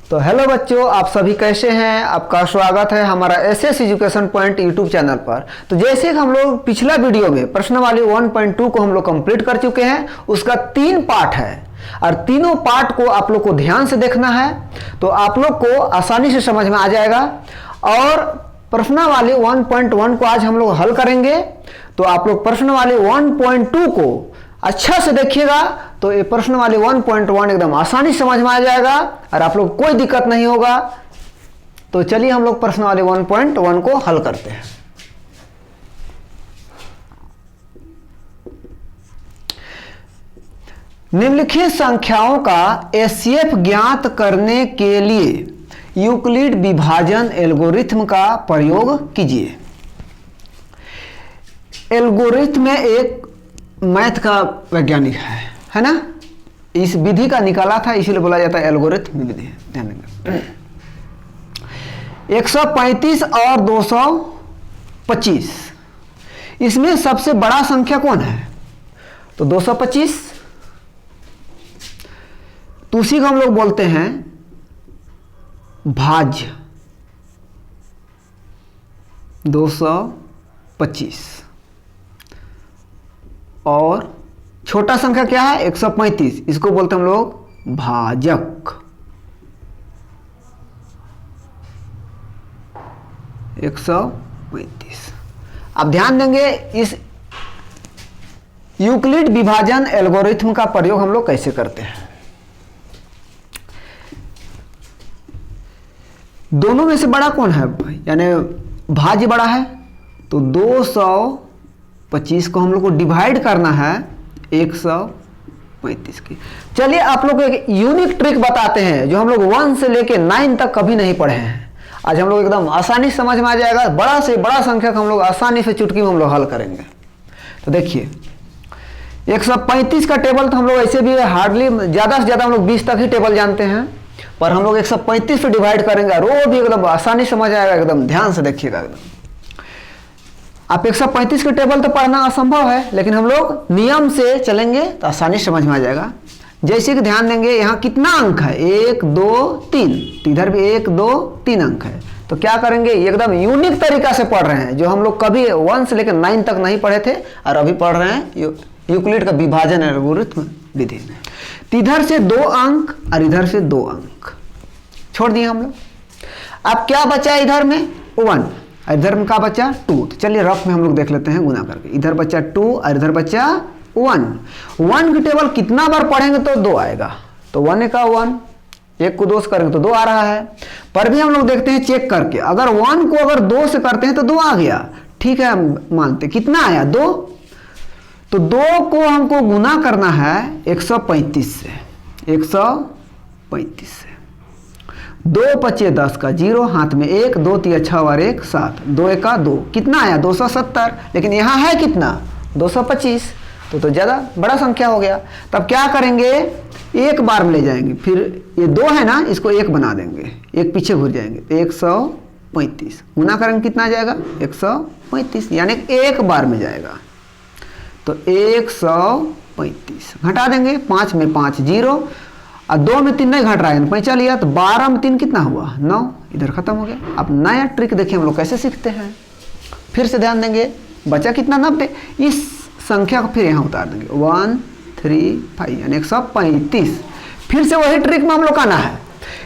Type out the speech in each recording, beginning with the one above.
तो हेलो बच्चों, आप सभी कैसे हैं। आपका स्वागत है हमारा SS education point YouTube channel पर। तो जैसे कि हम लोग पिछला वीडियो में प्रश्नावली 1.2 को हम लोग कंप्लीट कर चुके हैं, उसका 3 पार्ट है और तीनों पार्ट को आप लोग को ध्यान से देखना है तो आप लोग को आसानी से समझ में आ जाएगा। और प्रश्नावली 1.1 को आज हम लोग हल करेंगे। तो आप लोग प्रश्नावली 1.2 को अच्छा से देखिएगा तो ये प्रश्नावली 1.1 एकदम आसानी से समझ में आ जाएगा और आप लोग कोई दिक्कत नहीं होगा। तो चलिए हम लोग प्रश्नावली 1.1 को हल करते हैं। निम्नलिखित संख्याओं का एचसीएफ ज्ञात करने के लिए यूक्लिड विभाजन एल्गोरिथ्म का प्रयोग कीजिए। एल्गोरिथ्म एक मैथ का वैज्ञानिक है ना। इस विधि का निकाला था, इसीलिए बोला जाता है एल्गोरिथ्म विधि। ध्यान देंगे 135 और 225, इसमें सबसे बड़ा संख्या कौन है? तो 225। तो उसी को हम लोग बोलते हैं भाज्य 225। और छोटा संख्या क्या है? 135, इसको बोलते हैं हम लोग भाजक 135। अब ध्यान देंगे इस यूक्लिड विभाजन एल्गोरिथ्म का प्रयोग हम लोग कैसे करते हैं। दोनों में से बड़ा कौन है? यानी भाज्य बड़ा है, तो 225 को हम लोग को डिवाइड करना है 135 की। चलिए आप लोग को एक यूनिक ट्रिक बताते हैं जो हम लोग 1 से लेके 9 तक कभी नहीं पढ़े हैं। आज हम लोग एकदम आसानी से समझ में आ जाएगा। बड़ा से बड़ा संख्या को हम लोग आसानी से चुटकी में हम लोग हल करेंगे। तो देखिए 135 का टेबल तो हम लोग ऐसे भी हार्डली ज़्यादा से ज़्यादा हम लोग 20 तक ही टेबल जानते हैं, पर हम लोग 135 से डिवाइड करेंगे और वो भी एकदम आसानी से समझ आएगा। एकदम ध्यान से देखिएगा। एकदम आप 135 के टेबल तो पढ़ना असंभव है, लेकिन हम लोग नियम से चलेंगे तो आसानी समझ में आ जाएगा। जैसे कि ध्यान देंगे यहाँ कितना अंक है? 1 2 3, इधर भी 1 2 3 अंक है। तो क्या करेंगे, एकदम यूनिक तरीका से पढ़ रहे हैं जो हम लोग कभी 1 से लेकर 9 तक नहीं पढ़े थे और अभी पढ़ रहे हैं यूक्लिड का विभाजन एल्गोरिथ्म विधि। तो इधर से 2 अंक और इधर से 2 अंक छोड़ दिए हम लोग। अब क्या बचा इधर में? 1, इधर में क्या बचा? 2। तो चलिए रफ में हम लोग देख लेते हैं गुना करके। इधर बचा 2 और इधर बचा 1। 1 की टेबल कितना बार पढ़ेंगे तो 2 आएगा। तो 1 का 1, 1 को 2 से करेंगे तो 2 आ रहा है। पर भी हम लोग देखते हैं चेक करके, अगर 1 को अगर 2 से करते हैं तो 2 आ गया। ठीक है, मानते कितना आया? 2। तो 2 को हमको गुना करना है 135 से। 135 से 2 पचे 10 का 0, हाथ में 1, 2 3 6 और 1 7, 2 1 2, कितना आया? 270। लेकिन यहाँ है कितना? 225। तो ज़्यादा बड़ा संख्या हो गया। तब क्या करेंगे, एक बार में ले जाएंगे। फिर ये 2 है ना, इसको 1 बना देंगे, एक पीछे घुर जाएंगे। 135 गुना करेंगे कितना आ जाएगा? 135, यानी एक बार में जाएगा। तो 135 घटा देंगे, 5 में 5 0 और 2 में 3 नहीं घट रहा है, 5 लिया तो 12 में 3 कितना हुआ? 9। इधर खत्म हो गया। अब नया ट्रिक देखिए हम लोग कैसे सीखते हैं। फिर से ध्यान देंगे, बचा कितना? 90। इस संख्या को फिर यहाँ उतार देंगे 135 यानी 135। फिर से वही ट्रिक में हम लोग आना है।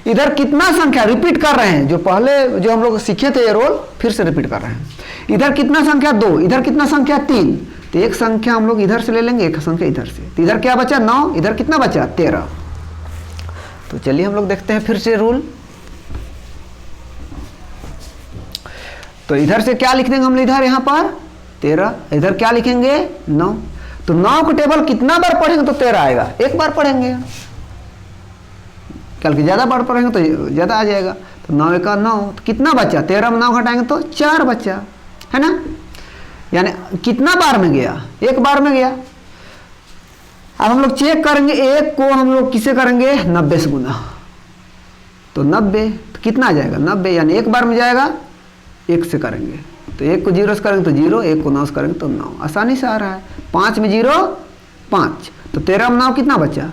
इधर कितना संख्या रिपीट कर रहे हैं, जो पहले जो हम लोग सीखे थे ये रोल फिर से रिपीट कर रहे हैं। इधर कितना संख्या? 2, इधर कितना संख्या? 3। तो एक संख्या हम लोग इधर से ले लेंगे, एक संख्या इधर से। तो इधर क्या बचा? 9, इधर कितना बचा? 13। तो चलिए हम लोग देखते हैं फिर से रूल। तो इधर से क्या लिख देंगे हम? इधर यहाँ पर 13, इधर क्या लिखेंगे? 9। तो 9 का टेबल कितना बार पढ़ेंगे तो 13 आएगा? एक बार पढ़ेंगे। कल की ज़्यादा बार पढ़ेंगे तो ज़्यादा आ जाएगा। तो 9 1 9, तो कितना बचा? 13 में 9 घटाएंगे तो 4 बचा, है ना। यानी कितना बार में गया? एक बार में गया। अब हम लोग चेक करेंगे, 1 को हम लोग किसे करेंगे? 90 से गुना। तो 90 तो कितना आ जाएगा? 90, यानी एक बार में जाएगा, 1 से करेंगे तो 1 को 0 से करेंगे तो 0, 1 को 9 से करेंगे तो 9। आसानी से आ रहा है। 5 में 0 5, तो 13 में 9 कितना बचा?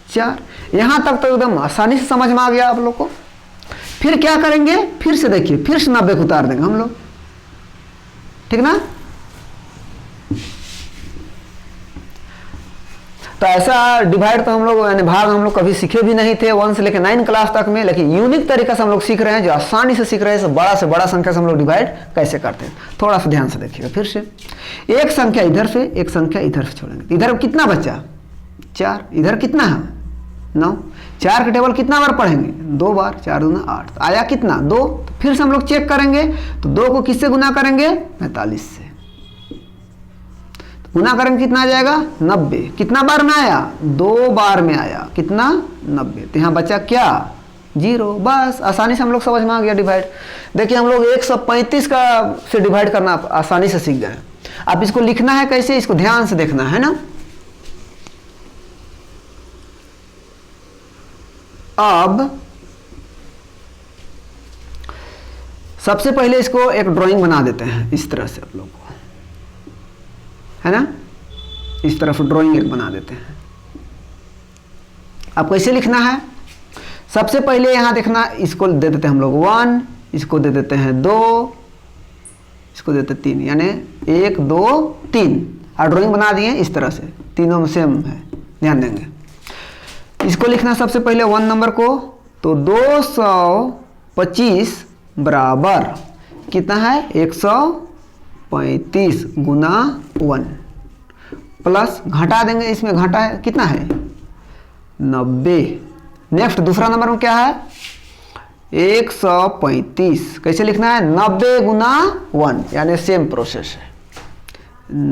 4। यहाँ तक तो एकदम आसानी से समझ में आ गया आप लोग को। फिर क्या करेंगे, फिर से देखिए, फिर से 90 को उतार देंगे हम लोग, ठीक ना। तो ऐसा डिवाइड तो हम लोग यानी भाग हम लोग कभी सीखे भी नहीं थे 1 से लेकर 9 क्लास तक में, लेकिन यूनिक तरीका से हम लोग सीख रहे हैं, जो आसानी से सीख रहे हैं। से बड़ा संख्या से हम लोग डिवाइड कैसे करते हैं, थोड़ा सा ध्यान से देखिएगा। फिर से एक संख्या इधर से, एक संख्या इधर से छोड़ेंगे। इधर कितना बचा 4, इधर कितना है 9। 4 के टेबल कितना बार पढ़ेंगे, 2 बार, 4 दूना 8, तो आया कितना 2। तो फिर से हम लोग चेक करेंगे, तो 2 को किससे गुना करेंगे, 45 से गुना करेंगे, कितना आ जाएगा 90। कितना बार में आया, 2 बार में आया, कितना 90। तो यहाँ बचा क्या 0। बस आसानी से हम लोग समझ में आ गया डिवाइड। देखिए हम लोग 135 का से डिवाइड करना आसानी से सीख गए। अब इसको लिखना है कैसे, इसको ध्यान से देखना है ना। अब सबसे पहले इसको एक ड्राइंग बना देते हैं इस तरह से, आप लोग को है ना, इस तरफ ड्राइंग एक बना देते हैं। अब कैसे लिखना है, सबसे पहले यहां देखना, इसको दे देते हैं हम लोग 1, इसको दे देते हैं 2, इसको देते हैं 3, यानी 1 2 3। और ड्राइंग बना दिए इस तरह से, तीनों में सेम है, ध्यान देंगे। इसको लिखना सबसे पहले 1 नंबर को, तो 225 बराबर कितना है 135 गुना 1 प्लस घटा देंगे, इसमें घटा है कितना है 90। नेक्स्ट दूसरा नंबर में क्या है 135, कैसे लिखना है 90 गुना 1, यानी सेम प्रोसेस है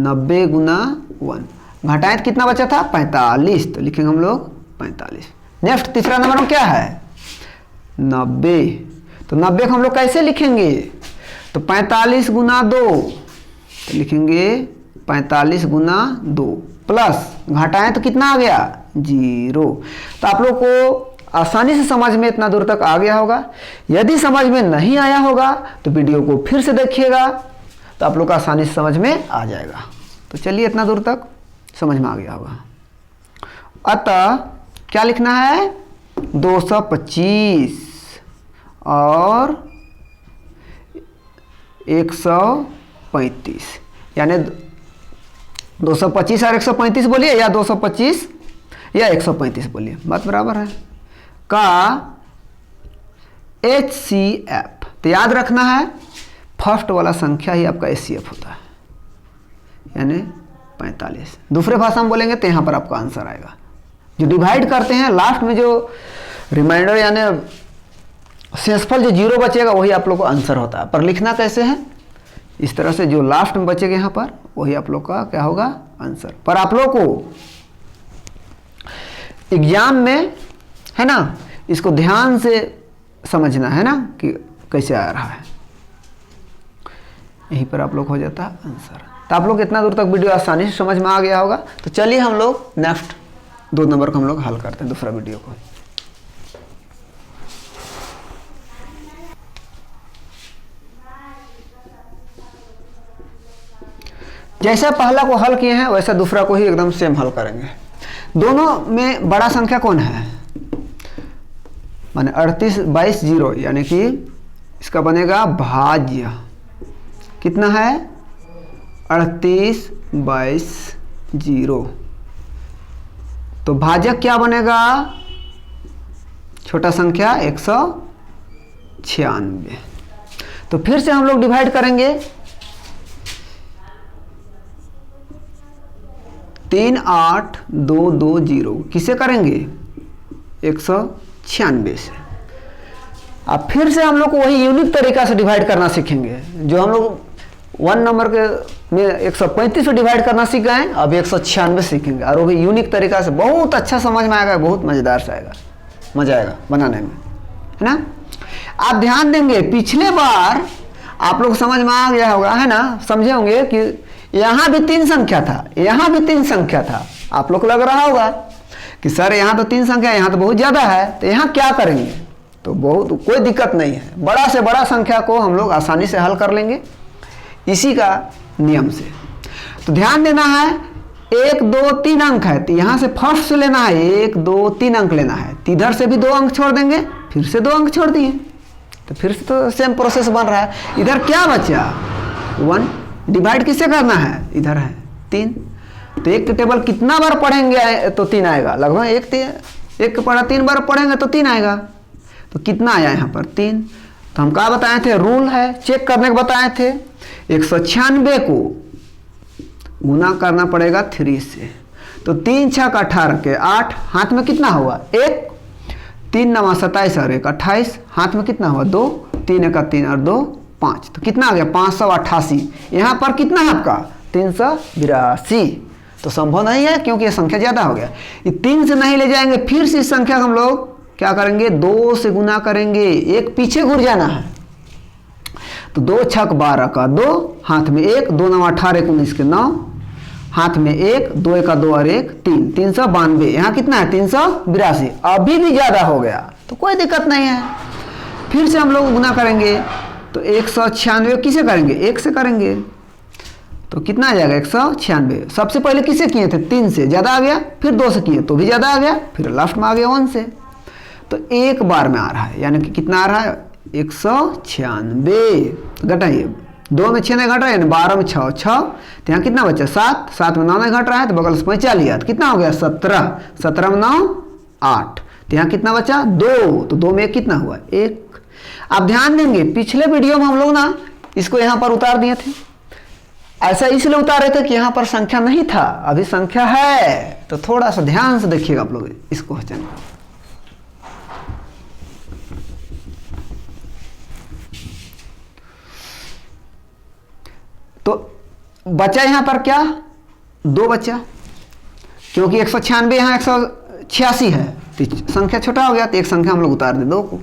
90 गुना 1। घटाएं तो कितना बचा था 45, तो लिखेंगे हम लोग 45। नेक्स्ट तीसरा नंबर में क्या है 90, तो 90 को हम लोग कैसे लिखेंगे, तो 45 गुना 2, तो लिखेंगे 45 गुना 2 प्लस घटाएं तो कितना आ गया 0। तो आप लोग को आसानी से समझ में इतना दूर तक आ गया होगा। यदि समझ में नहीं आया होगा तो वीडियो को फिर से देखिएगा, तो आप लोग को आसानी से समझ में आ जाएगा। तो चलिए इतना दूर तक समझ में आ गया होगा। अतः क्या लिखना है 225 और 135, यानी 225 और 135 बोलिए, या 225 या 135 बोलिए, बात बराबर है, का HCF। तो याद रखना है फर्स्ट वाला संख्या ही आपका HCF होता है, यानी 45। दूसरे भाषा में बोलेंगे तो यहाँ पर आपका आंसर आएगा। जो डिवाइड करते हैं लास्ट में जो रिमाइंडर यानी शेषफल जो 0 बचेगा वही आप लोग को आंसर होता है। पर लिखना कैसे है, इस तरह से जो लास्ट में बचेगा यहाँ पर वही आप लोग का क्या होगा आंसर। पर आप लोग को एग्जाम में है ना, इसको ध्यान से समझना है ना कि कैसे आ रहा है, यहीं पर आप लोग हो जाता है आंसर। तो आप लोग इतना दूर तक वीडियो आसानी से समझ में आ गया होगा। तो चलिए हम लोग नेक्स्ट 2 नंबर को हम लोग हल करते हैं, दूसरा वीडियो को। जैसा पहला को हल किए हैं वैसा दूसरा को ही एकदम सेम हल करेंगे। दोनों में बड़ा संख्या कौन है, माने 38 22 0, यानी कि इसका बनेगा भाज्य कितना है 38 22 0। तो भाजक क्या बनेगा छोटा संख्या 196। तो फिर से हम लोग डिवाइड करेंगे 38220 किसे करेंगे 196 से। अब फिर से हम लोग को वही यूनिक तरीका से डिवाइड करना सीखेंगे, जो हम लोग 1 नंबर के में 135 से डिवाइड करना सीख गए, अब 196 सीखेंगे, और वो भी यूनिक तरीका से। बहुत अच्छा समझ में आएगा, बहुत मज़ेदार से आएगा, मज़ा आएगा बनाने में, है ना। आप ध्यान देंगे पिछले बार आप लोग समझ में आ गया होगा, है ना, समझे होंगे कि यहाँ भी 3 संख्या था, यहाँ भी 3 संख्या था। आप लोग को लग रहा होगा कि सर यहाँ तो 3 संख्या, यहाँ तो बहुत ज़्यादा है, तो यहाँ क्या करेंगे। तो बहुत कोई दिक्कत नहीं है, बड़ा से बड़ा संख्या को हम लोग आसानी से हल कर लेंगे इसी का नियम से। तो ध्यान देना है 1 2 3 अंक है, तो यहाँ से फर्स्ट से लेना है 1 2 3 अंक लेना है, तो इधर से भी 2 अंक छोड़ देंगे, फिर से 2 अंक छोड़ दिए, तो फिर से तो सेम प्रोसेस बन रहा है। इधर क्या बचा 1, डिवाइड किससे करना है, इधर है 3, तो एक टेबल कितना बार पढ़ेंगे तो 3 आएगा, लगभग एक पढ़ा 3 बार पढ़ेंगे तो 3 आएगा। तो कितना आया यहाँ पर 3। तो हम क्या बताए थे, रूल है चेक करने को बताए थे, 196 को गुना करना पड़ेगा 3 से। तो 3 छक 18 के 8, हाथ में कितना हुआ 1, 3 9 27 और 1 28, हाथ में कितना हुआ 2, 3 1 3 और 2 5, तो कितना आ गया 588। यहाँ पर कितना है आपका 382। तो संभव नहीं है क्योंकि ये संख्या ज़्यादा हो गया। ये 3 से नहीं ले जाएंगे, फिर से इस संख्या को हम लोग क्या करेंगे 2 से गुना करेंगे, एक पीछे घुर जाना है। तो 2 छक 12 का 2, हाथ में 1, 2 9 18 19 के 9, हाथ में 1, 2 1 2 और 1 3, 392। यहाँ कितना है 382, अभी भी ज़्यादा हो गया तो कोई दिक्कत नहीं है। फिर से हम लोग गुना करेंगे तो 196 किसे करेंगे 1 से करेंगे, तो कितना आ जाएगा 196। सबसे पहले किसे किए थे 3 से, ज़्यादा आ गया, फिर 2 से किए तो भी ज़्यादा आ गया, फिर लास्ट में आ गया 1 से। तो एक बार में आ रहा है, यानी कि कितना आ रहा है 196। घटाइए, 2 में 6 नहीं घट रहा है, 12 में 6 6, तो यहाँ कितना बचा 7, 7 में 9 नहीं घट रहा है तो बगल से 45 लिया तो कितना हो गया 17, 17 में 9 8, तो यहाँ कितना बचा 2, तो 2 में 1 कितना हुआ 1। आप ध्यान देंगे पिछले वीडियो में हम लोग ना इसको यहाँ पर उतार दिए थे, ऐसा इसलिए उतारे थे कि यहाँ पर संख्या नहीं था, अभी संख्या है। तो थोड़ा सा ध्यान से देखिएगा आप लोग इस क्वेश्चन को। तो बचा यहाँ पर क्या 2 बचा, क्योंकि 196 यहाँ 186 है तो संख्या छोटा हो गया, तो एक संख्या हम लोग उतार दे 2 को।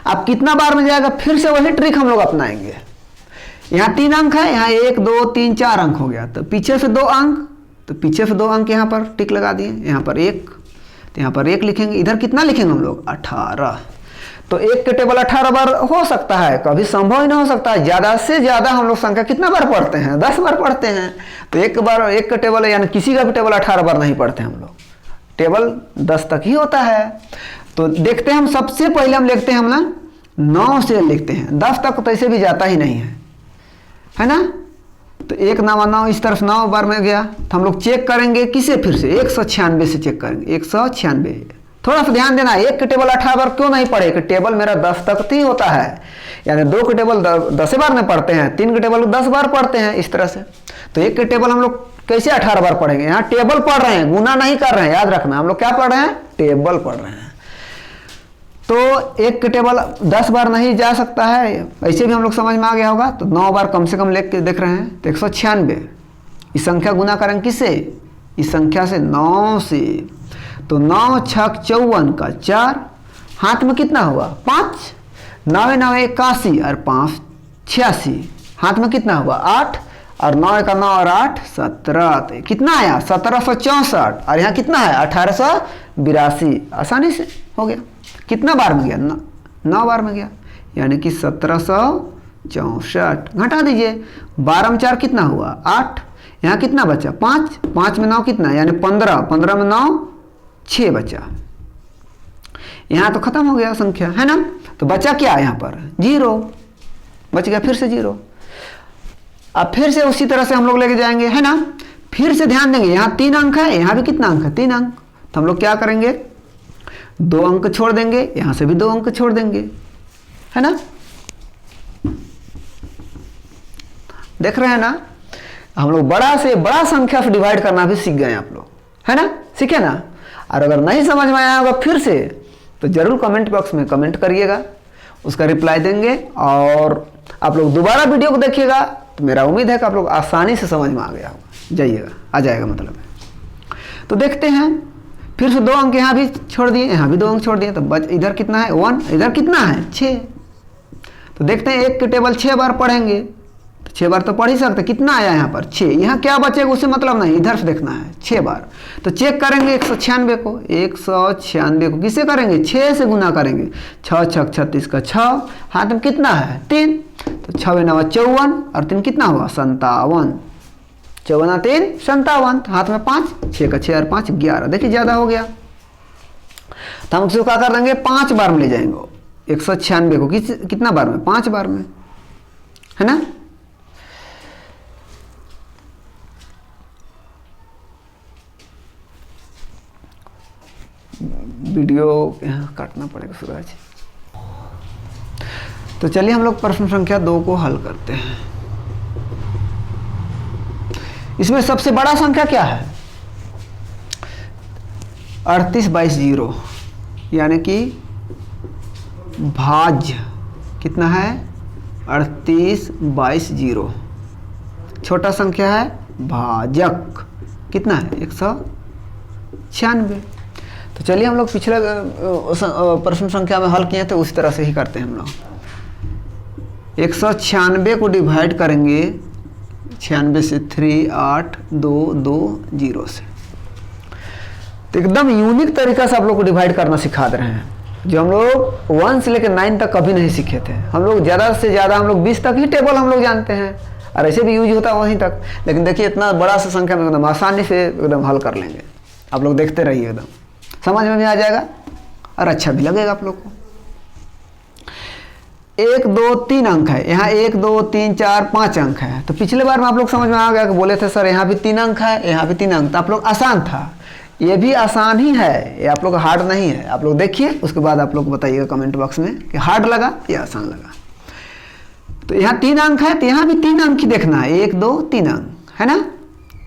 अब कितना बार में जाएगा, फिर से वही ट्रिक हम लोग अपनाएंगे। यहाँ 3 अंक है, यहाँ 1 2 3 4 अंक हो गया, तो पीछे से 2 अंक, तो पीछे से 2 अंक यहाँ पर टिक लगा दिए, यहाँ पर 1, तो यहाँ पर 1 लिखेंगे, इधर कितना लिखेंगे हम लोग 18। तो एक के टेबल 18 बार हो सकता है, कभी संभव ही नहीं हो सकता है। ज़्यादा से ज़्यादा हम लोग संख्या कितना बार पढ़ते हैं 10 बार पढ़ते हैं, तो एक का टेबल यानी किसी का भी टेबल 18 बार नहीं पढ़ते हम लोग, टेबल 10 तक ही होता है। तो देखते हैं हम, सबसे पहले हम लिखते हैं हम ना 9 से लिखते हैं, 10 तक तो ऐसे भी जाता ही नहीं है ना। तो 1 9 9 इस तरफ 9 बार में गया, तो हम लोग चेक करेंगे किसे, फिर से 196 से चेक करेंगे 196। थोड़ा सा ध्यान देना, एक के टेबल 18 बार क्यों नहीं पढ़े, कि टेबल मेरा 10 तक ही होता है, यानी 2 के टेबल 10 बार में पढ़ते हैं, 3 के टेबल 10 बार पढ़ते हैं इस तरह से। तो एक के टेबल हम लोग कैसे 18 बार पढ़ेंगे, यहाँ टेबल पढ़ रहे हैं, गुना नहीं कर रहे हैं, याद रखना हम लोग क्या पढ़ रहे हैं टेबल पढ़ रहे हैं। तो एक के टेबल 10 बार नहीं जा सकता है, ऐसे भी हम लोग समझ में आ गया होगा। तो 9 बार कम से कम लेके देख रहे हैं, तो 196 इस संख्या गुना करेंगे किससे, इस संख्या से 9 से, तो 9 छक 54 का 4, हाथ में कितना हुआ 5, 9 9 81 और 5 86, हाथ में कितना हुआ 8, और 9 का 9 और 8 17, तो कितना आया 1764, और यहाँ कितना है 1882। आसानी से हो गया, कितना बार में गया 9 बार में गया, यानी कि 1764। घटा दीजिए, 12 में 4 कितना हुआ 8, यहाँ कितना बचा 5, 5 में 9 कितना यानी 15, 15 में 9 6 बचा, यहाँ तो खत्म हो गया संख्या है ना। तो बचा क्या यहाँ पर 0 बच गया, फिर से 0। अब फिर से उसी तरह से हम लोग लेके जाएंगे है ना। फिर से ध्यान देंगे, यहाँ 3 अंक है, यहाँ भी कितना अंक है 3 अंक, तो हम लोग क्या करेंगे 2 अंक छोड़ देंगे, यहाँ से भी 2 अंक छोड़ देंगे है ना। देख रहे हैं ना, हम लोग बड़ा से बड़ा संख्या से डिवाइड करना भी सीख गए आप लोग है ना, सीखे ना। और अगर नहीं समझ में आया होगा फिर से, तो जरूर कमेंट बॉक्स में कमेंट करिएगा, उसका रिप्लाई देंगे। और आप लोग दोबारा वीडियो को देखिएगा, तो मेरा उम्मीद है कि आप लोग आसानी से समझ में आ गया होगा, जाइएगा आ जाएगा मतलब। तो देखते हैं, फिर से 2 अंक यहाँ भी छोड़ दिए, यहाँ भी 2 अंक छोड़ दिए, तो बच इधर कितना है 1, इधर कितना है 6। तो देखते हैं एक के टेबल 6 बार पढ़ेंगे, तो 6 बार तो पढ़ ही सकते, कितना आया यहाँ पर 6, यहाँ क्या बचेगा उससे मतलब नहीं, इधर से देखना है 6 बार। तो चेक करेंगे 196 को, 196 को किसे करेंगे 6 से गुना करेंगे, 6 छक 36 का 6, हाथ में कितना है 3, तो 6 9 54 और 3 कितना हुआ 57, 54 3 57, हाथ में 5, 6 का 6 और 5 11, देखिए ज़्यादा हो गया। तो हम इसको क्या कर देंगे 5 बार में ले जाएंगे, 196 को कितना बार में? 5 बार में, है ना। वीडियो यहाँ काटना पड़ेगा सूरज। तो चलिए हम लोग प्रश्न संख्या 2 को हल करते हैं। इसमें सबसे बड़ा संख्या क्या है? 38/0, यानी कि भाज्य कितना है? 38/0। छोटा संख्या है भाजक कितना है? 196। तो चलिए हम लोग पिछले प्रश्न संख्या में हल किए थे उसी तरह से ही करते हैं हम लोग। 196 को डिवाइड करेंगे 96 से 38220 से। तो एकदम यूनिक तरीका से आप लोग को डिवाइड करना सिखा दे रहे हैं, जो हम लोग 1 से लेकर 9 तक कभी नहीं सीखे थे। हम लोग ज़्यादा से ज़्यादा हम लोग 20 तक ही टेबल हम लोग जानते हैं, और ऐसे भी यूज होता है वहीं तक। लेकिन देखिए इतना बड़ा सा संख्या में एकदम आसानी से एकदम हल कर लेंगे। आप लोग देखते रहिए, एकदम समझ में भी आ जाएगा और अच्छा भी लगेगा आप लोग को। 1 2 3 अंक है यहाँ, 1 2 3 4 5 अंक है। तो पिछले बार में आप लोग समझ में आ गया कि बोले थे सर यहाँ भी 3 अंक है, यहाँ भी 3 अंक। तो आप लोग आसान था, ये भी आसान ही है, ये आप लोग हार्ड नहीं है। आप लोग देखिए, उसके बाद आप लोग बताइएगा कमेंट बॉक्स में कि हार्ड लगा या आसान लगा। तो यहाँ 3 अंक है, तो यहाँ भी 3 अंक ही देखना है, 1 2 3 अंक है ना।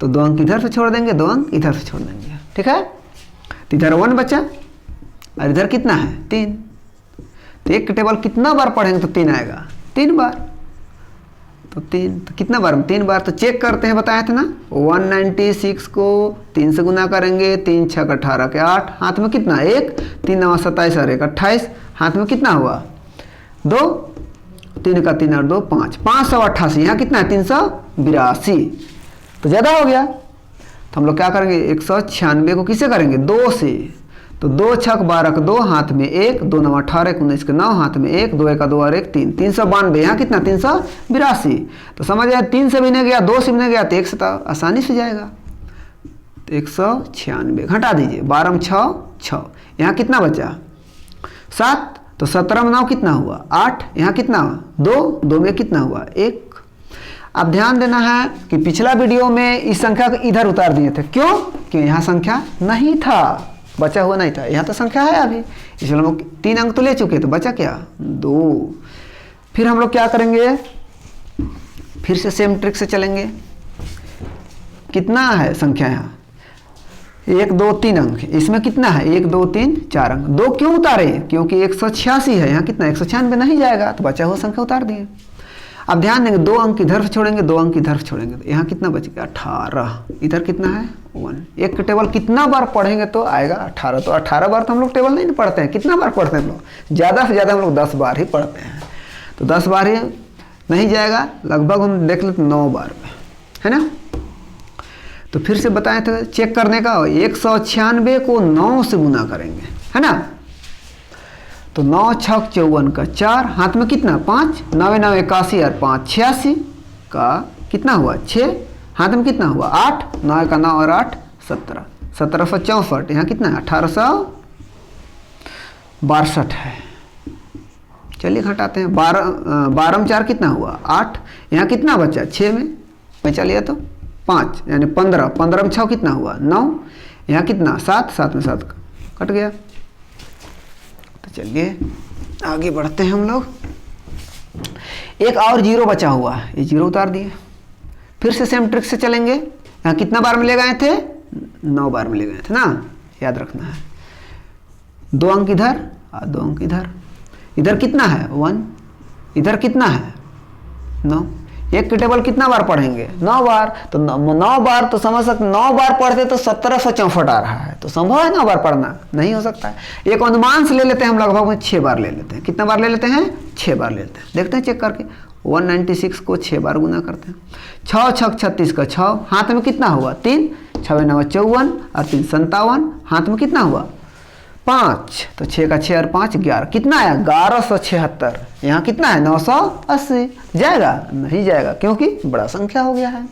तो 2 अंक इधर से छोड़ देंगे, 2 अंक इधर से छोड़ देंगे, ठीक है। तो इधर 1 बचा और इधर कितना है? 3। तो एक टेबल कितना बार पढ़ेंगे तो 3 आएगा? 3 बार। तो 3 तो कितना बार में? 3 बार। तो चेक करते हैं, बताया था ना। 196 को 3 से गुना करेंगे, 3 6 18 के 8, हाथ में कितना? 1, 3 9 27 और 1 28, हाथ में कितना हुआ? 2, 3 का 3 और 2 5, 588। यहाँ कितना है? 382। तो ज़्यादा हो गया। तो हम लोग क्या करेंगे? 196 को किसे करेंगे? 2 से। तो 2 6 12 का 2, हाथ में 1, 2 9 18 19 के 9, हाथ में 1, 2 1 का 2 और 1 3, 392। यहाँ कितना? 382। तो समझ आया, 3 से भी नहीं गया, 2 से भी नहीं गया, तो 1 से तो आसानी से जाएगा। तो 196 घटा दीजिए, 12 में 6 6, यहाँ कितना बचा? 7। तो 17 में 9 कितना हुआ? 8। यहाँ कितना? 2 2 में कितना हुआ? 1। अब ध्यान देना है कि पिछला वीडियो में इस संख्या को इधर उतार दिए थे। क्यों? क्योंकि यहाँ संख्या नहीं था, बचा हुआ नहीं था। यहाँ तो संख्या है अभी, इसलिए हम लोग 3 अंक तो ले चुके, तो बचा क्या? 2। फिर हम लोग क्या करेंगे? फिर से सेम ट्रिक से चलेंगे। कितना है संख्या यहाँ? 1 2 3 अंक, इसमें कितना है? 1 2 3 4 अंक। 2 क्यों उतारे? क्योंकि 186 है, यहाँ कितना? 196 नहीं जाएगा, तो बचा हुआ संख्या उतार दिए। अब ध्यान देंगे, 2 अंक इधर से छोड़ेंगे, 2 अंक इधर से छोड़ेंगे, तो यहाँ कितना बचेगा? 18। इधर कितना है? 1। एक टेबल कितना बार पढ़ेंगे तो आएगा 18। तो 18 बार तो हम लोग टेबल नहीं पढ़ते हैं। कितना बार पढ़ते हैं हम लोग? ज़्यादा से ज़्यादा हम लोग 10 बार ही पढ़ते हैं। तो 10 बार ही नहीं जाएगा, लगभग हम देख लेते 9 बार में, है ना। तो फिर से बताए थे चेक करने का, 196 को 9 से गुना करेंगे, है ना। तो 9 6 54 का 4, हाथ में कितना? 5, 9 9 81 और 5 86 का कितना हुआ? 6, हाथ में कितना हुआ? 8, 9 का 9 और 8 17, 1764। यहाँ कितना है? 1862 है। चलिए घटाते हैं, 12 में 4 कितना हुआ? 8। यहाँ कितना बचा? 6 में बचा लिया तो 5, यानी 15, 15 में 6 कितना हुआ? 9। यहाँ कितना? 7, 7 में 7 कट गया। चलिए आगे बढ़ते हैं हम लोग। एक और 0 बचा हुआ है, ये 0 उतार दिए। फिर से सेम ट्रिक से चलेंगे। यहाँ कितना बार में ले गए थे? 9 बार में ले गए थे ना, याद रखना है। 2 अंक इधर और 2 अंक इधर। इधर कितना है? 1। इधर कितना है? 9। एक की टेबल कितना बार पढ़ेंगे? 9 बार। तो 9 बार तो समझ सकते, 9 बार पढ़ते तो 1764 आ रहा है। तो संभव है 9 बार पढ़ना? नहीं हो सकता है। एक अनुमान से ले लेते हैं हम, लगभग 6 बार ले लेते हैं। कितना बार ले लेते हैं? 6 बार ले लेते हैं। देखते हैं चेक करके। 196 को 6 बार गुना करते हैं। 6 6 36 का 6, हाथ में कितना हुआ? 3, 6 9 54 और 3 57, हाथ में कितना हुआ? 5। तो 6 का 6 और 5 11, कितना आया? 1176। यहाँ कितना है? 980। जाएगा? नहीं जाएगा, क्योंकि बड़ा संख्या हो गया है।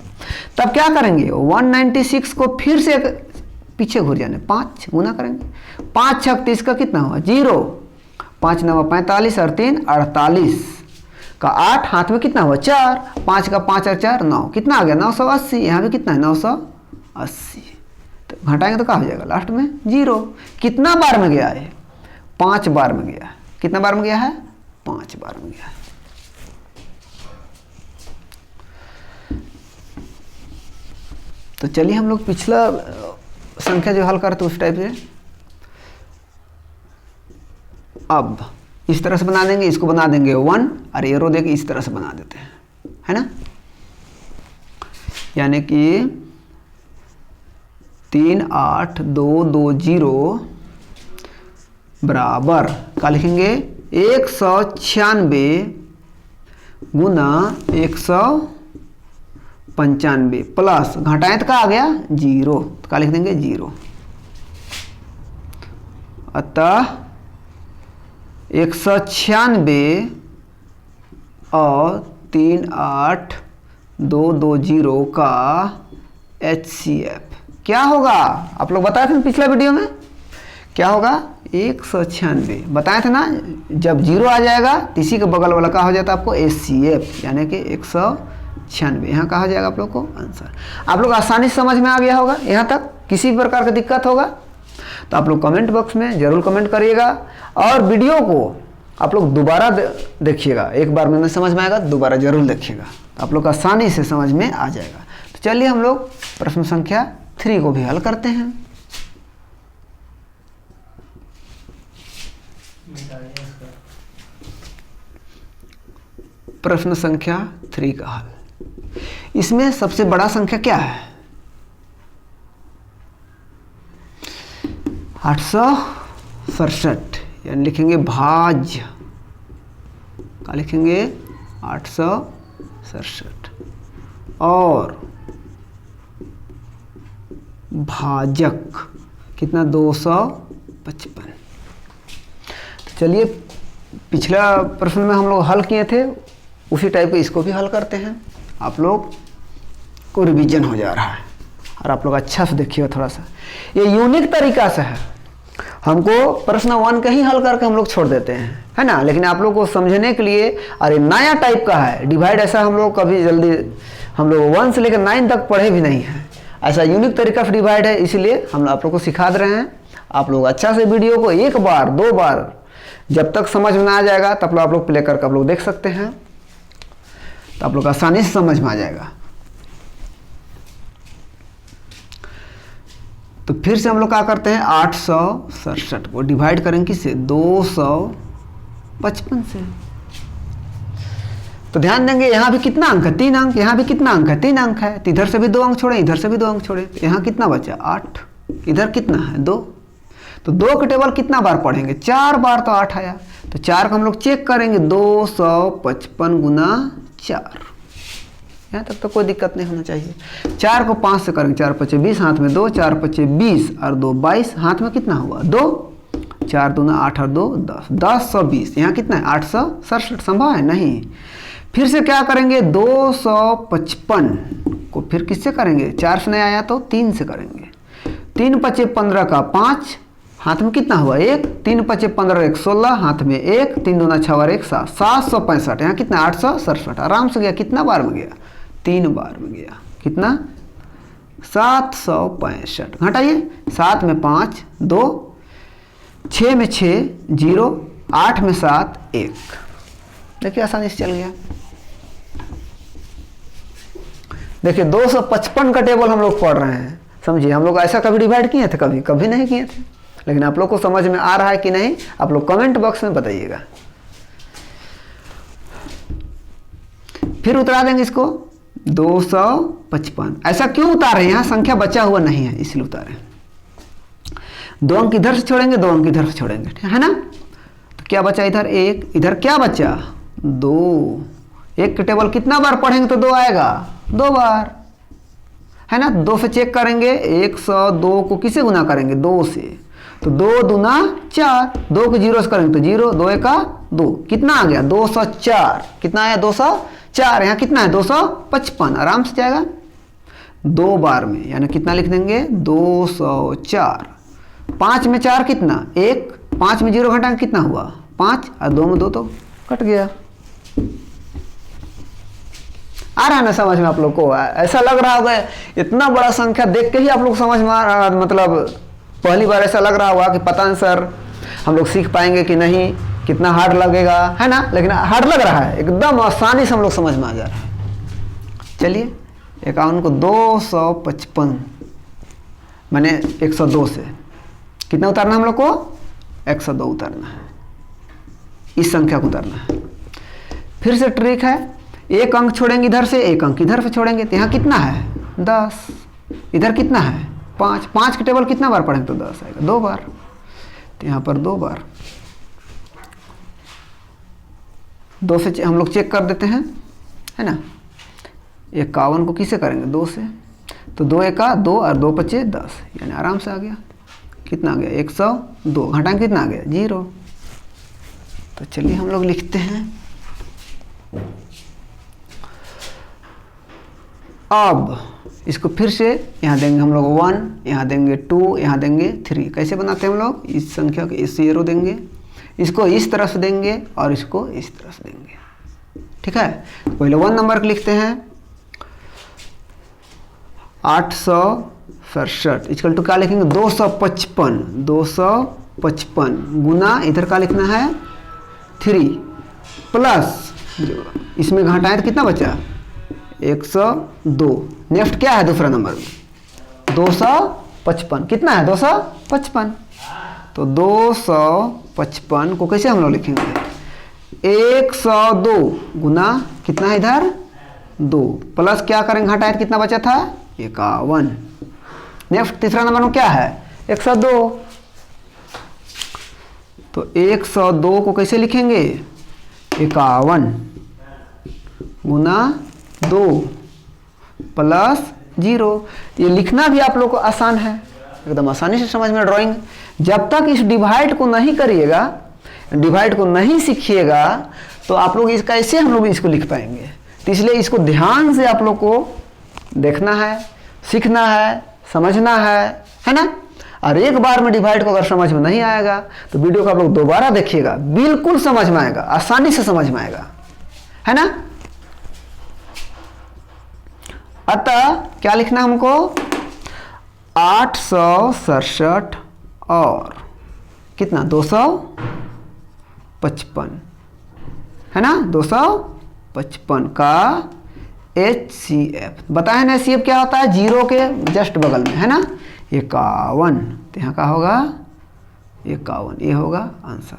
तब क्या करेंगे? 196 को फिर से पीछे घुर जाने, 5 गुना करेंगे। 5 6 30 का कितना हुआ? 0। 5 9 45 और 3 48 का 8, हाथ में कितना हुआ 4, 5 का 5 और 4 9, कितना आ गया 980। यहाँ भी कितना है 980। तो घटाएंगे तो क्या हो जाएगा लास्ट में 0। कितना बार में गया है 5 बार में गया। कितना बार में गया है 5 बार में गया है। तो चलिए हम लोग पिछला संख्या जो हल करते उस टाइप से अब इस तरह से बना देंगे, इसको बना देंगे 1 और एरो देके इस तरह से बना देते हैं, है ना। यानी कि 3 8 2 2 0 बराबर क्या लिखेंगे 196 गुना 195 प्लस घटाएं तो क्या आ गया 0, तो क्या लिख देंगे 0। अतः 196 और 3 8 2 2 0 का HCF क्या होगा। आप लोग बताए थे ना पिछला वीडियो में क्या होगा 196 बताए थे ना। जब 0 आ जाएगा तो इसी के बगल वाला क्या हो जाता है आपको HCF यानी कि 196। यहाँ कहा जाएगा आप लोग को आंसर। आप लोग आसानी से समझ में आ गया होगा। यहाँ तक किसी भी प्रकार की दिक्कत होगा तो आप लोग कमेंट बॉक्स में जरूर कमेंट करिएगा और वीडियो को आप लोग दोबारा देखिएगा। एक बार में नहीं समझ में आएगा दोबारा जरूर देखिएगा, तो आप लोग आसानी से समझ में आ जाएगा। तो चलिए हम लोग प्रश्न संख्या 3 को भी हल करते हैं। प्रश्न संख्या 3 का हल। इसमें सबसे बड़ा संख्या क्या है 867 यानी लिखेंगे भाज्य। क्या लिखेंगे 867 और भाजक कितना 255। तो चलिए पिछला प्रश्न में हम लोग हल किए थे उसी टाइप के इसको भी हल करते हैं। आप लोग को रिवीजन हो जा रहा है और आप लोग अच्छा से देखिएगा थोड़ा सा। ये यूनिक तरीका से है, हमको प्रश्न 1 का ही हल करके हम लोग छोड़ देते हैं, है ना। लेकिन आप लोग को समझने के लिए अरे नया टाइप का है डिवाइड, ऐसा हम लोग कभी जल्दी हम लोग 1 से लेकर 9 तक पढ़े भी नहीं है। ऐसा यूनिक तरीका से डिवाइड है, इसलिए हम आप लोग को सिखा दे रहे हैं। आप लोग अच्छा से वीडियो को 1 बार 2 बार जब तक समझ में आ जाएगा तब आप लोग प्ले करके आप लोग देख सकते हैं, तो आप लोग आसानी से समझ में आ जाएगा। तो फिर से हम लोग क्या करते हैं 867 को डिवाइड करेंगे किससे 255 से। तो ध्यान देंगे यहाँ भी कितना अंक है 3 अंक, यहाँ भी कितना अंक है 3 अंक है। तो इधर से भी 2 अंक छोड़े इधर से भी 2 अंक छोड़े, तो यहाँ कितना बचा 8, इधर कितना है 2। तो 2 के टेबल कितना बार पढ़ेंगे 4 बार, तो 8 आया। तो 4 को हम लोग चेक करेंगे 255 गुना 4। यहाँ तक तो कोई दिक्कत नहीं होना चाहिए। 4 को 5 से करेंगे 4 5 20, हाथ में 2, 4 5 20 और 2 22, हाथ में कितना हुआ 2, 4 दूना 8 और 2 10, 1020। यहाँ कितना है 867 संभव है नहीं। फिर से क्या करेंगे 255 को फिर किससे करेंगे 4 से नहीं आया तो 3 से करेंगे। 3 5 15 का 5, हाथ में कितना हुआ 1, 3 5 15 1 16, हाथ में 1, 3 दूना 6 और 1 7, 765। यहाँ कितना 867 आराम से गया। कितना बार में गया 3 बार में गया। कितना 765। घटाइए 7 में 5 2, 6 में 6 0, 8 में 7 1। देखिए आसानी से चल गया। देखिए 255 का टेबल हम लोग पढ़ रहे हैं, समझिए। हम लोग ऐसा कभी डिवाइड किए थे कभी नहीं किए थे। लेकिन आप लोग को समझ में आ रहा है कि नहीं आप लोग कमेंट बॉक्स में बताइएगा। फिर उतरा देंगे इसको 255। ऐसा क्यों उतारे यहाँ संख्या बचा हुआ नहीं है इसलिए उतारे। 2 अंक इधर से छोड़ेंगे 2 अंक इधर से छोड़ेंगे, है ना। तो क्या बचा इधर 1, इधर क्या बचा 2। 1 के टेबल कितना बार पढ़ेंगे तो 2 आएगा 2 बार, है ना। 2 से चेक करेंगे 102 को किसे गुना करेंगे 2 से, तो 2 दूना 4, 2 को 0 से करेंगे तो 0, 2 1 2, कितना आ गया 204। कितना आया 204। यहाँ कितना है 255 आराम से जाएगा 2 बार में, यानी कितना लिख देंगे 204। 5 में 4 कितना 1, 5 में 0 घटाएंगे कितना हुआ 5 और 2 में 2 तो कट गया। आ रहा है ना समझ में आप लोग को? ऐसा लग रहा होगा इतना बड़ा संख्या देख के ही आप लोग समझ में आ रहा, मतलब पहली बार ऐसा लग रहा होगा कि पता नहीं सर हम लोग सीख पाएंगे कि नहीं, कितना हार्ड लगेगा, है ना? लेकिन हार्ड लग रहा है, एकदम आसानी से हम लोग समझ में आ जा रहा है। चलिए 51 को 255 मैंने 102 से कितना उतारना हम लोग को? 102 उतारना है, इस संख्या को उतारना है। फिर से ट्रिक है, एक अंक छोड़ेंगे इधर से, एक अंक इधर से छोड़ेंगे, तो यहाँ कितना है? 10, इधर कितना है? 5, 5 के टेबल कितना बार पढ़ेंगे तो 10 आएगा? 2 बार, तो यहाँ पर 2 बार, 2 से हम लोग चेक कर देते हैं, है ना? 51 को किसे करेंगे? 2 से, तो 2 एका 2 और 2 पचे 10, यानी आराम से आ गया। कितना आ गया? 102, घटाएंगे कितना आ गया? 0। तो चलिए हम लोग लिखते हैं, अब इसको फिर से यहाँ देंगे हम लोग 1, यहाँ देंगे 2, यहाँ देंगे 3। कैसे बनाते हैं हम लोग? इस संख्या को इस 0 देंगे, इसको इस तरह से देंगे और इसको इस तरह से देंगे, ठीक है? तो पहले 1 नंबर को लिखते हैं 867, इक्वल टू क्या लिखेंगे? 255 गुना इधर का लिखना है 3 प्लस इसमें घटाएं तो कितना बचा? 102। नेक्स्ट क्या है दूसरा नंबर में? 255। कितना है? 255। तो 255 को कैसे हम लोग लिखेंगे? 102 गुना कितना है इधर? 2 प्लस क्या करेंगे? घटाएं कितना बचा था? 51। नेक्स्ट तीसरा नंबर में क्या है? 102। तो 102 को कैसे लिखेंगे? 51 गुना 2 प्लस 0। ये लिखना भी आप लोग को आसान है, एकदम आसानी से समझ में ड्राइंग। जब तक इस डिवाइड को नहीं करिएगा, डिवाइड को नहीं सीखिएगा, तो आप लोग इस कैसे हम लोग इसको लिख पाएंगे? तो इसलिए इसको ध्यान से आप लोग को देखना है, सीखना है, समझना है ना? और एक बार में डिवाइड को अगर समझ में नहीं आएगा तो वीडियो को आप लोग दोबारा देखिएगा, बिल्कुल समझ में आएगा, आसानी से समझ में आएगा, है ना? अतः क्या लिखना हमको? 867 और कितना? 255, है ना? 255 का HCF बताए ना? HCF क्या होता है? 0 के जस्ट बगल में, है ना? 51, तो यहाँ का होगा 51, ये होगा आंसर।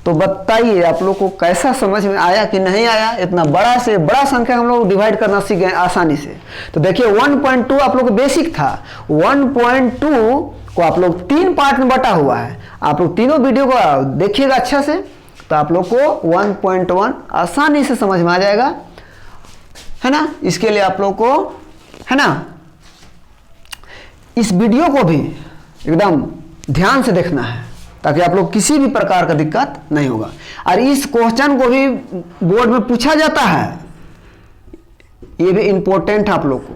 तो बताइए आप लोग को कैसा समझ में आया कि नहीं आया? इतना बड़ा से बड़ा संख्या हम लोग डिवाइड करना सीख गए आसानी से। तो देखिए 1.2 आप लोग को बेसिक था, 1.2 को आप लोग 3 पार्ट में बटा हुआ है। आप लोग तीनों वीडियो को देखिएगा अच्छा से, तो आप लोग को 1.1 आसानी से समझ में आ जाएगा, है ना? इसके लिए आप लोग को, है ना, इस वीडियो को भी एकदम ध्यान से देखना है, ताकि आप लोग किसी भी प्रकार का दिक्कत नहीं होगा। और इस क्वेश्चन को भी बोर्ड में पूछा जाता है, ये भी इंपॉर्टेंट है आप लोग को,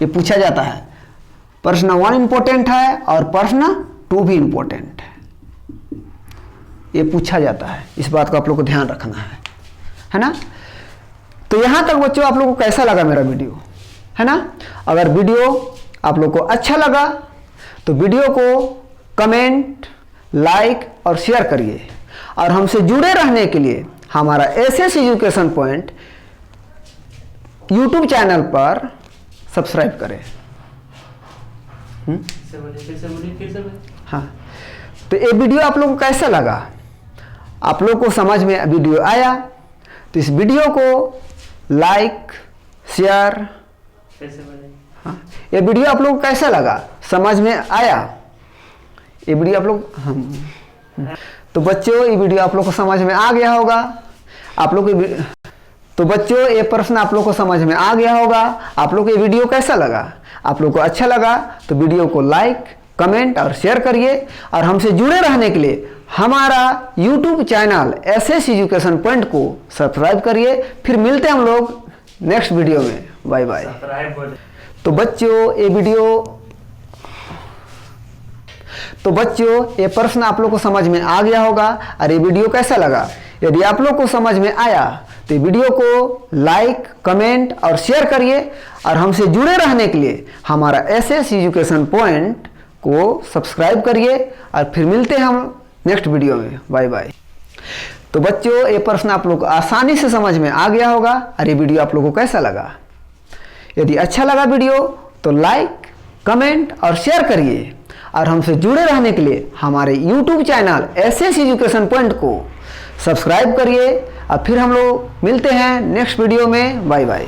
ये पूछा जाता है। प्रश्न 1 इंपॉर्टेंट है और प्रश्न 2 भी इंपॉर्टेंट है, ये पूछा जाता है। इस बात को आप लोग को ध्यान रखना है ना? तो यहां तक बच्चों आप लोग को कैसा लगा मेरा वीडियो, है ना? अगर वीडियो आप लोग को अच्छा लगा तो वीडियो को कमेंट, लाइक और शेयर करिए। और हमसे जुड़े रहने के लिए हमारा SS education point YouTube channel पर सब्सक्राइब करें। हाँ, तो ये वीडियो आप लोग को कैसा लगा? आप लोग को समझ में वीडियो आया तो इस वीडियो को लाइक, शेयर, हाँ, ये वीडियो आप लोग को कैसा लगा? समझ में आया? ये वीडियो आप लोग तो बच्चों ये वीडियो आप लोग को समझ में आ गया होगा। आप लोग तो बच्चों ये प्रश्न आप लोग को समझ में आ गया होगा। आप लोग को ये वीडियो कैसा लगा? आप लोग को अच्छा लगा तो वीडियो को लाइक, कमेंट और शेयर करिए। और हमसे जुड़े रहने के लिए हमारा YouTube channel SS education point को सब्सक्राइब करिए। फिर मिलते हैं हम लोग नेक्स्ट वीडियो में। Bye bye. तो बच्चों ये वीडियो तो बच्चों, ये प्रश्न आप लोग को समझ में आ गया होगा और ये वीडियो कैसा लगा? यदि आप लोग को समझ में आया तो वीडियो को लाइक, कमेंट और शेयर करिए और हमसे जुड़े रहने के लिए हमारा एसएस एजुकेशन पॉइंट को सब्सक्राइब करिए और फिर मिलते हैं हम नेक्स्ट वीडियो में। Bye bye. तो बच्चों, ये प्रश्न आप लोग को आसानी से समझ में आ गया होगा और ये वीडियो आप लोग को कैसा लगा? यदि अच्छा लगा वीडियो तो लाइक, कमेंट और शेयर करिए और हमसे जुड़े रहने के लिए हमारे YouTube channel SS education point को सब्सक्राइब करिए और फिर हम लोग मिलते हैं नेक्स्ट वीडियो में। Bye bye.